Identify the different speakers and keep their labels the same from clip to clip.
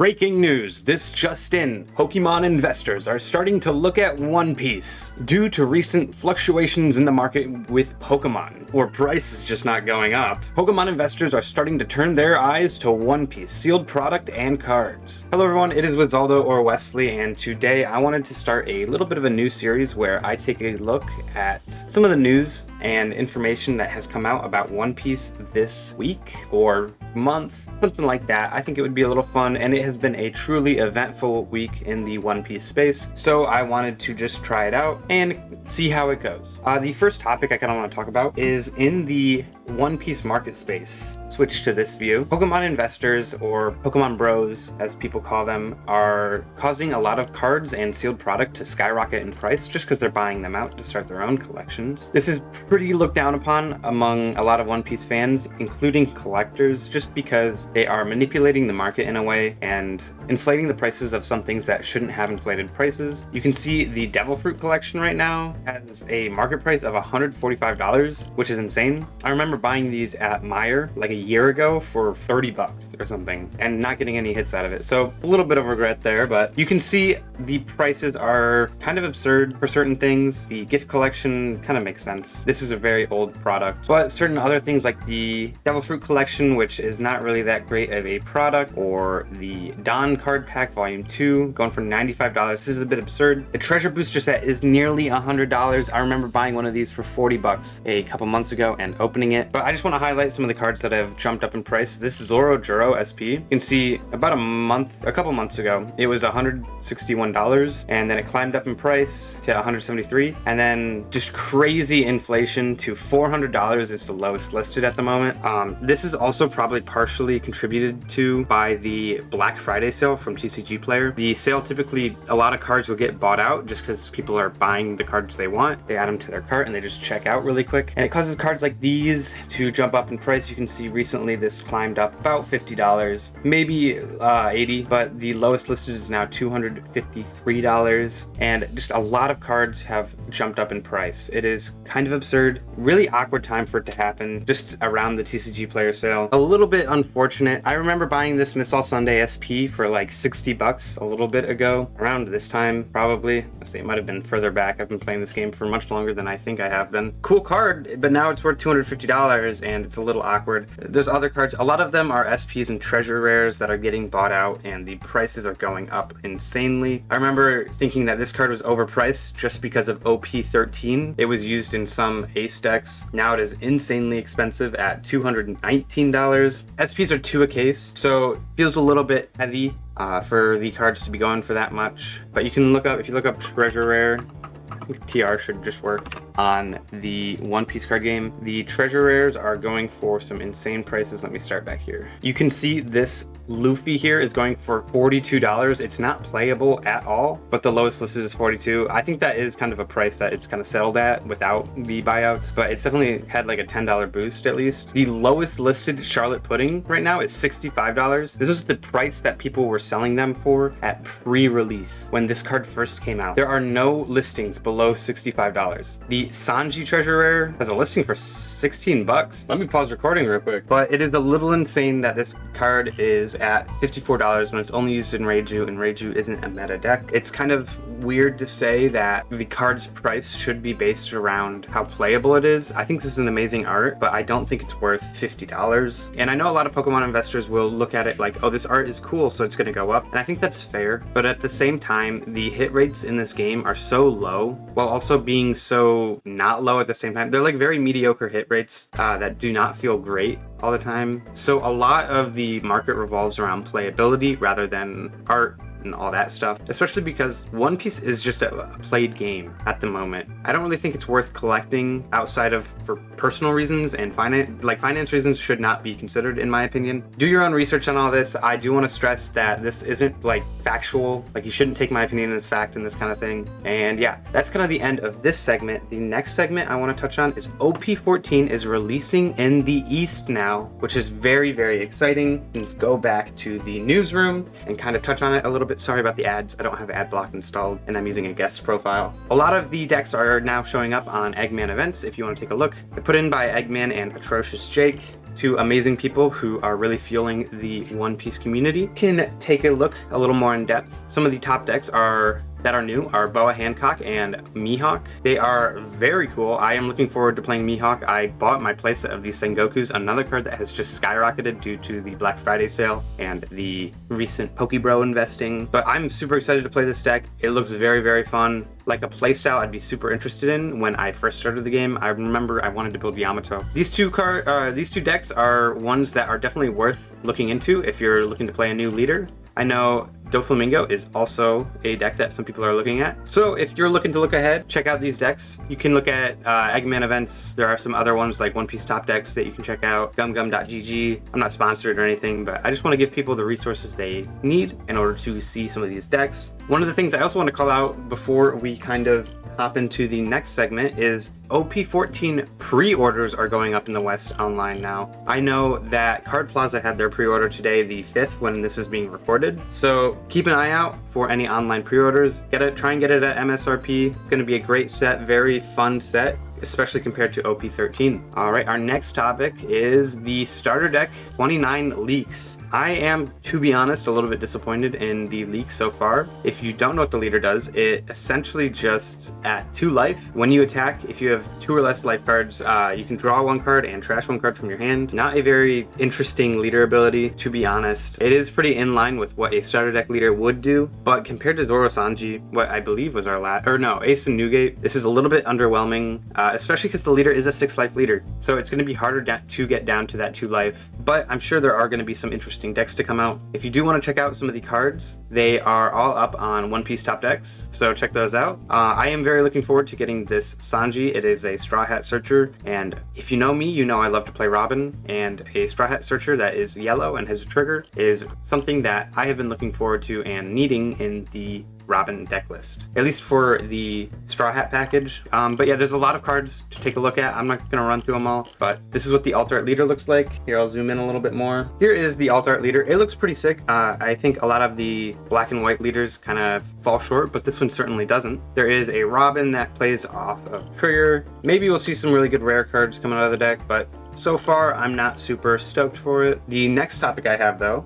Speaker 1: Breaking news, this just in. Pokemon investors are starting to look at One Piece. Due to recent fluctuations in the market with Pokemon, or prices just not going up, Pokemon investors are starting to turn their eyes to One Piece, sealed product and cards. Hello everyone, it is Wizaldo or Wesley, and today I wanted to start a little bit of a new series where I take a look at some of the news and information that has come out about One Piece this week or month, something like that. I think it would be a little fun, and it has been a truly eventful week in the One Piece space, so I wanted to just try it out and see how it goes. The first topic I kind of want to talk about is in the One Piece market space. Switch to this view. Pokemon investors, or Pokemon bros as people call them, are causing a lot of cards and sealed product to skyrocket in price just because they're buying them out to start their own collections. This is pretty looked down upon among a lot of One Piece fans, including collectors, just because they are manipulating the market in a way and inflating the prices of some things that shouldn't have inflated prices. You can see the Devil Fruit collection right now has a market price of $145, which is insane. I remember buying these at Meyer like a year ago for $30 or something and not getting any hits out of it, so a little bit of regret there. But you can see the prices are kind of absurd for certain things. The gift collection kind of makes sense. This is a very old product, but certain other things like the Devil Fruit collection, which is not really that great of a product, or the Dawn card pack volume 2 going for $95, this is a bit absurd. The treasure booster set is nearly $100. I remember buying one of these for $40 a couple months ago and opening it. But I just want to highlight some of the cards that have jumped up in price. This is Zoro Juro SP. You can see about a couple months ago, it was $161, and then it climbed up in price to $173, and then just crazy inflation to $400 is the lowest listed at the moment. This is also probably partially contributed to by the Black Friday sale from TCG Player. The sale, typically a lot of cards will get bought out just because people are buying the cards they want. They add them to their cart and they just check out really quick, and it causes cards like these to jump up in price. You can see recently this climbed up about $50, maybe $80, but the lowest listed is now $253, and just a lot of cards have jumped up in price. It is kind of absurd. Really awkward time for it to happen just around the TCG Player sale. A little bit unfortunate. I remember buying this Miss All Sunday SP for like $60 a little bit ago, around this time probably. I say it might have been further back. I've been playing this game for much longer than I think I have been. Cool card, but now it's worth $250 and it's a little awkward. There's other cards, a lot of them are SPs and treasure rares that are getting bought out, and the prices are going up insanely. I remember thinking that this card was overpriced just because of OP13. It was used in some ace decks. Now it is insanely expensive at $219. SPs are 2 a case, so it feels a little bit heavy for the cards to be going for that much. But you can look up, if you look up treasure rare, I think TR should just work on the One Piece card game. The treasure rares are going for some insane prices. Let me start back here. You can see this Luffy here is going for $42. It's not playable at all, but the lowest listed is $42. I think that is kind of a price that it's kind of settled at without the buyouts, but it's definitely had like a $10 boost at least. The lowest listed Charlotte Pudding right now is $65. This was the price that people were selling them for at pre-release when this card first came out. There are no listings below $65. The Sanji treasure rare has a listing for $16. Let me pause recording real quick. But it is a little insane that this card is at $54 when it's only used in Reiju, and Reiju isn't a meta deck. It's kind of weird to say that the card's price should be based around how playable it is. I think this is an amazing art, but I don't think it's worth $50. And I know a lot of Pokemon investors will look at it like, oh, this art is cool, so it's going to go up. And I think that's fair. But at the same time, the hit rates in this game are so low, while also being so not low at the same time. They're like very mediocre hit rates that do not feel great all the time. So a lot of the market revolves around playability rather than art and all that stuff, especially because One Piece is just a played game at the moment. I don't really think it's worth collecting outside of for personal reasons, and finance reasons should not be considered in my opinion. Do your own research on all this. I do want to stress that this isn't like factual, like you shouldn't take my opinion as fact in this kind of thing. And yeah, that's kind of the end of this segment. The next segment I want to touch on is OP14 is releasing in the East now, which is very, very exciting. Let's go back to the newsroom and kind of touch on it a little bit. Sorry about the ads. I don't have ad block installed and I'm using a guest profile. A lot of the decks are now showing up on Eggman events if you want to take a look. They're put in by Eggman and Atrocious Jake. two amazing people who are really fueling the One Piece community, can take a look a little more in depth. Some of the top decks that are new are Boa Hancock and Mihawk. They are very cool. I am looking forward to playing Mihawk. I bought my playset of these Sengokus, another card that has just skyrocketed due to the Black Friday sale and the recent Pokebro investing. But I'm super excited to play this deck. It looks very, very fun. Like a playstyle I'd be super interested in when I first started the game. I remember I wanted to build Yamato. These two decks are ones that are definitely worth looking into if you're looking to play a new leader. I know Doflamingo is also a deck that some people are looking at. So if you're looking to look ahead, check out these decks. You can look at Eggman events. There are some other ones like One Piece top decks that you can check out. Gumgum.gg. I'm not sponsored or anything, but I just want to give people the resources they need in order to see some of these decks. One of the things I also want to call out before we kind of hop into the next segment is OP14 pre-orders are going up in the West online now. I know that Card Plaza had their pre-order today, the 5th, when this is being recorded. So keep an eye out for any online pre-orders. Try and get it at MSRP. It's going to be a great set, very fun set, especially compared to OP13. All right, our next topic is the starter deck 29 leaks. I am, to be honest, a little bit disappointed in the leaks so far. If you don't know what the leader does, it essentially just at 2 life, when you attack, if you have 2 or less life cards, you can draw 1 card and trash 1 card from your hand. Not a very interesting leader ability, to be honest. It is pretty in line with what a starter deck leader would do, but compared to Zoro Sanji, what I believe was our Ace and Newgate, this is a little bit underwhelming, especially because the leader is a 6 life leader. So it's going to be harder to get down to that 2 life, but I'm sure there are going to be some interesting decks to come out. If you do want to check out some of the cards, they are all up on One Piece top decks, so check those out. I am very looking forward to getting this Sanji. It is a Straw Hat Searcher, and if you know me, you know I love to play Robin, and a Straw Hat Searcher that is yellow and has a trigger is something that I have been looking forward to and needing in the Robin deck list, at least for the Straw Hat package. But yeah, there's a lot of cards to take a look at. I'm not gonna run through them all, but this is what the Alt Art leader looks like. Here, I'll zoom in a little bit more. Here is the Alt Art leader. It looks pretty sick. I think a lot of the black and white leaders kind of fall short, but this one certainly doesn't. There is a Robin that plays off of trigger. Maybe we'll see some really good rare cards coming out of the deck, but so far I'm not super stoked for it. The next topic I have though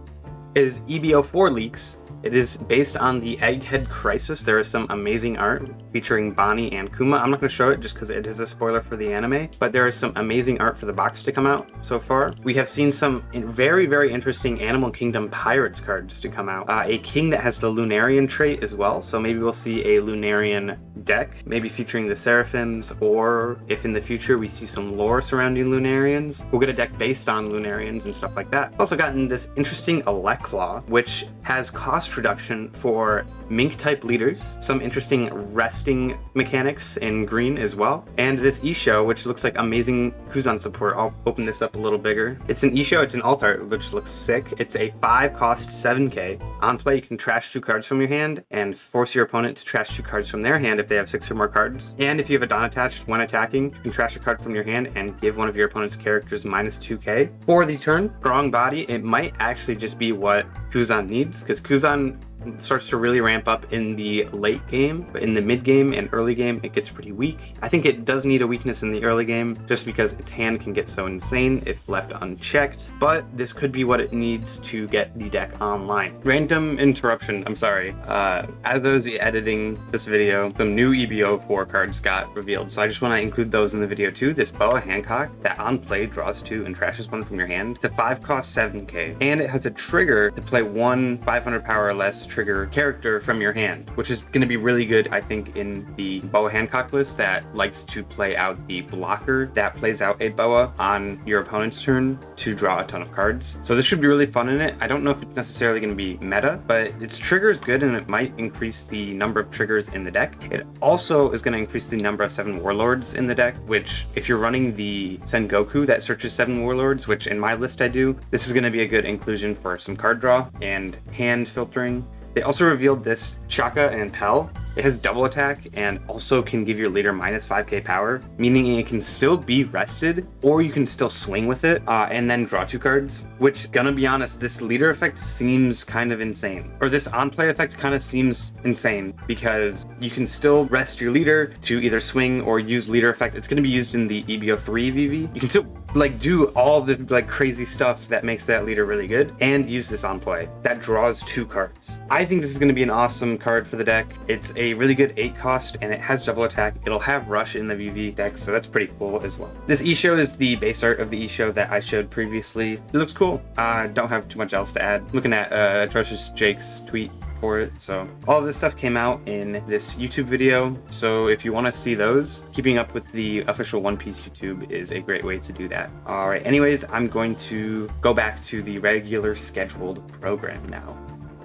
Speaker 1: is EB04 leaks. It is based on the Egghead Crisis. There is some amazing art featuring Bonnie and Kuma. I'm not going to show it just because it is a spoiler for the anime, but there is some amazing art for the box to come out so far. We have seen some very, very interesting Animal Kingdom Pirates cards to come out. A king that has the Lunarian trait as well, so maybe we'll see a Lunarian deck, maybe featuring the Seraphims, or if in the future we see some lore surrounding Lunarians, we'll get a deck based on Lunarians and stuff like that. Also gotten this interesting Eleclaw, which has cost reduction for mink type leaders, some interesting resting mechanics in green as well, and this Isho, which looks like amazing Kuzan support. I'll open this up a little bigger. It's an Isho, it's an alt art, which looks sick. It's a 5 cost 7k. On play, you can trash 2 cards from your hand and force your opponent to trash 2 cards from their hand if they have 6 or more cards. And if you have a Dawn attached when attacking, you can trash a card from your hand and give one of your opponent's characters minus 2k. For the turn, Strong Body, it might actually just be what Kuzan needs, because Kuzan starts to really ramp up in the late game, but in the mid game and early game it gets pretty weak. I think it does need a weakness in the early game just because its hand can get so insane if left unchecked, but this could be what it needs to get the deck online. Random interruption, I'm sorry. As I was editing this video, some new EB04 cards got revealed, so I just want to include those in the video too. This Boa Hancock that on play draws 2 and trashes 1 from your hand. It's a 5 cost 7k, and it has a trigger to play 1 500 power or less trigger character from your hand, which is going to be really good, I think, in the Boa Hancock list that likes to play out the blocker that plays out a Boa on your opponent's turn to draw a ton of cards. So this should be really fun in it. I don't know if it's necessarily going to be meta, but its trigger is good and it might increase the number of triggers in the deck. It also is going to increase the number of 7 warlords in the deck, which if you're running the Sengoku that searches 7 warlords, which in my list I do, this is going to be a good inclusion for some card draw and hand filtering. They also revealed this Chaka and Pell. It has double attack and also can give your leader minus 5k power, meaning it can still be rested or you can still swing with it and then draw 2 cards, which, gonna be honest, this leader effect seems kind of insane. Or this on-play effect kind of seems insane because you can still rest your leader to either swing or use leader effect. It's gonna be used in the EB03 VV. You can still like do all the like crazy stuff that makes that leader really good, and use this on play. That draws 2 cards. I think this is going to be an awesome card for the deck. It's a really good 8 cost, and it has double attack. It'll have rush in the VV deck, so that's pretty cool as well. This E-Show is the base art of the E-Show that I showed previously. It looks cool. Don't have too much else to add. Looking at Atrocious Jake's tweet for it. So all of this stuff came out in this YouTube video. So if you want to see those, keeping up with the official One Piece YouTube is a great way to do that. All right, anyways, I'm going to go back to the regular scheduled program now.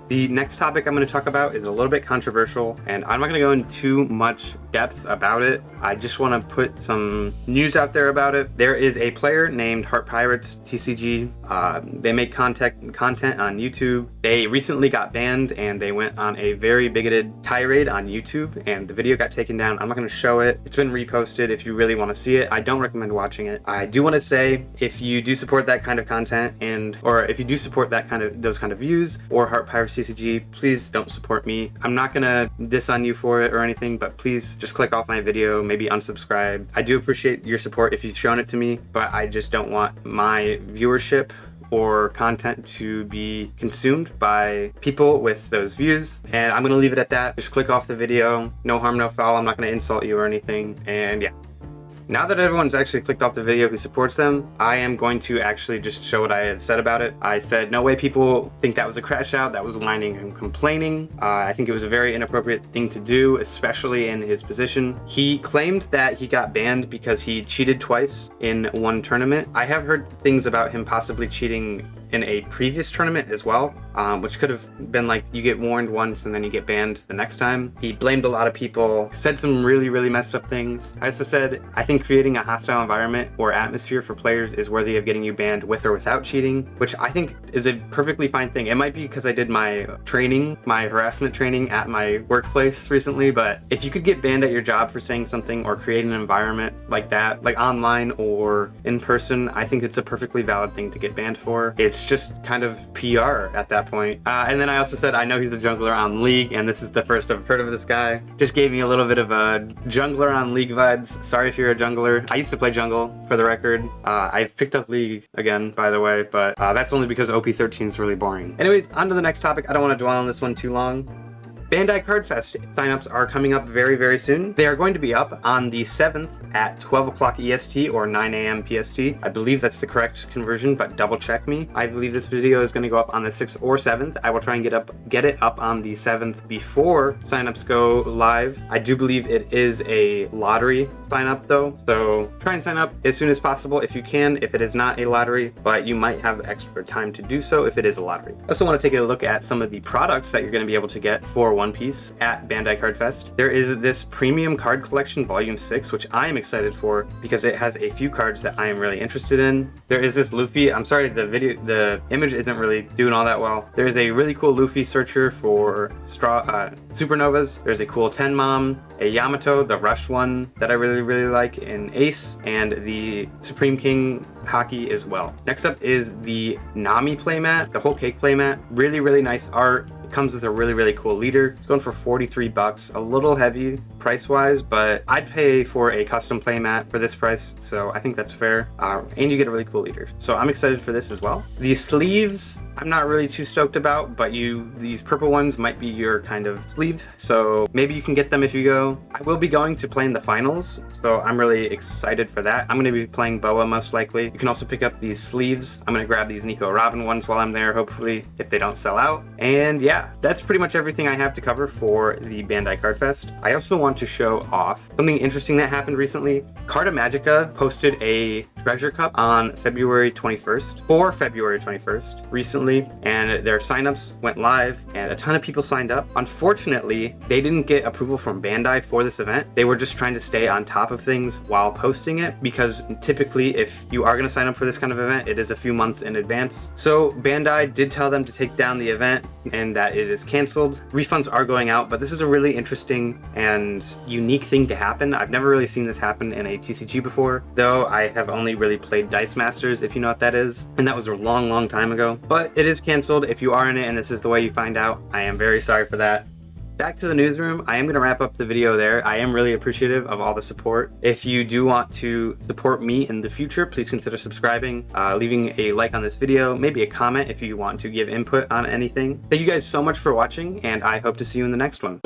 Speaker 1: The next topic I'm going to talk about is a little bit controversial, and I'm not going to go into too much depth about it. I just want to put some news out there about it. There is a player named Heart Pirates TCG. They make content on YouTube. They recently got banned, and they went on a very bigoted tirade on YouTube, and the video got taken down. I'm not going to show it. It's been reposted if you really want to see it. I don't recommend watching it. I do want to say, if you do support that kind of content, or if you do support those kind of views, or Heart Pirates TCG, please don't support me. I'm not gonna diss on you for it or anything, but please just click off my video, maybe unsubscribe. I do appreciate your support if you've shown it to me, but I just don't want my viewership or content to be consumed by people with those views, and I'm gonna leave it at that. Just click off the video. No harm, no foul. I'm not gonna insult you or anything, and yeah. Now that everyone's actually clicked off the video who supports them, I am going to actually just show what I have said about it. I said, no way people think that was a crash out, that was whining and complaining. I think it was a very inappropriate thing to do, especially in his position. He claimed that he got banned because he cheated twice in one tournament. I have heard things about him possibly cheating in a previous tournament as well, which could have been like you get warned once and then you get banned the next time. He blamed a lot of people, said some really messed up things. I also said, I think creating a hostile environment or atmosphere for players is worthy of getting you banned with or without cheating, which I think is a perfectly fine thing. It might be because I did my training, my harassment training at my workplace recently, but if you could get banned at your job for saying something or create an environment like that, like online or in person, I think it's a perfectly valid thing to get banned for. It's just kind of PR at that point. And then I also said, I know he's a jungler on League, and this is the first I've heard of this guy. Just gave me a little bit of a jungler on League vibes. Sorry if you're a jungler. I used to play jungle, for the record. I've picked up League again, by the way, but that's only because OP13 is really boring. Anyways, on to the next topic. I don't want to dwell on this one too long. Bandai Cardfest signups are coming up very soon. They are going to be up on the 7th at 12 o'clock EST or 9 a.m. PST. I believe that's the correct conversion, but double check me. I believe this video is going to go up on the 6th or 7th. I will try and get it up on the 7th before signups go live. I do believe it is a lottery sign up though, so try and sign up as soon as possible if you can, if it is not a lottery, but you might have extra time to do so if it is a lottery. I also want to take a look at some of the products that you're going to be able to get for One Piece at Bandai Cardfest. There is this premium card collection volume 6, which I am excited for because it has a few cards that I am really interested in. There is this Luffy. I'm sorry, the image isn't really doing all that well. There is a really cool Luffy searcher for supernovas. There's a cool Tenmom, a Yamato, the Rush one that I really like in Ace, and the Supreme King Haki as well. Next up is the Nami playmat, the whole cake playmat. Really nice art. It comes with a really cool leader. It's going for 43 bucks, a little heavy price-wise, but I'd pay for a custom playmat for this price, so I think that's fair. And you get a really cool leader. So I'm excited for this as well. These sleeves, I'm not really too stoked about, but these purple ones might be your kind of sleeve, so maybe you can get them if you go. I will be going to play in the finals, so I'm really excited for that. I'm going to be playing Boa most likely. You can also pick up these sleeves. I'm going to grab these Nico Robin ones while I'm there, hopefully, if they don't sell out. And yeah, that's pretty much everything I have to cover for the Bandai Cardfest. I also want to show off something interesting that happened recently. Carta Magica posted a treasure cup on February 21st recently, and their signups went live and a ton of people signed up. Unfortunately, they didn't get approval from Bandai for this event. They were just trying to stay on top of things while posting it, because typically if you are going to sign up for this kind of event, it is a few months in advance. So Bandai did tell them to take down the event and that it is canceled. Refunds are going out, but this is a really interesting and unique thing to happen. I've never really seen this happen in a TCG before, though I have only really played Dice Masters, if you know what that is, and that was a long time ago. But it is canceled. If you are in it and this is the way you find out, I am very sorry for that. back to the newsroom. I am going to wrap up the video there. I am really appreciative of all the support. If you do want to support me in the future, please consider subscribing, leaving a like on this video, maybe a comment if you want to give input on anything. Thank you guys so much for watching, and I hope to see you in the next one.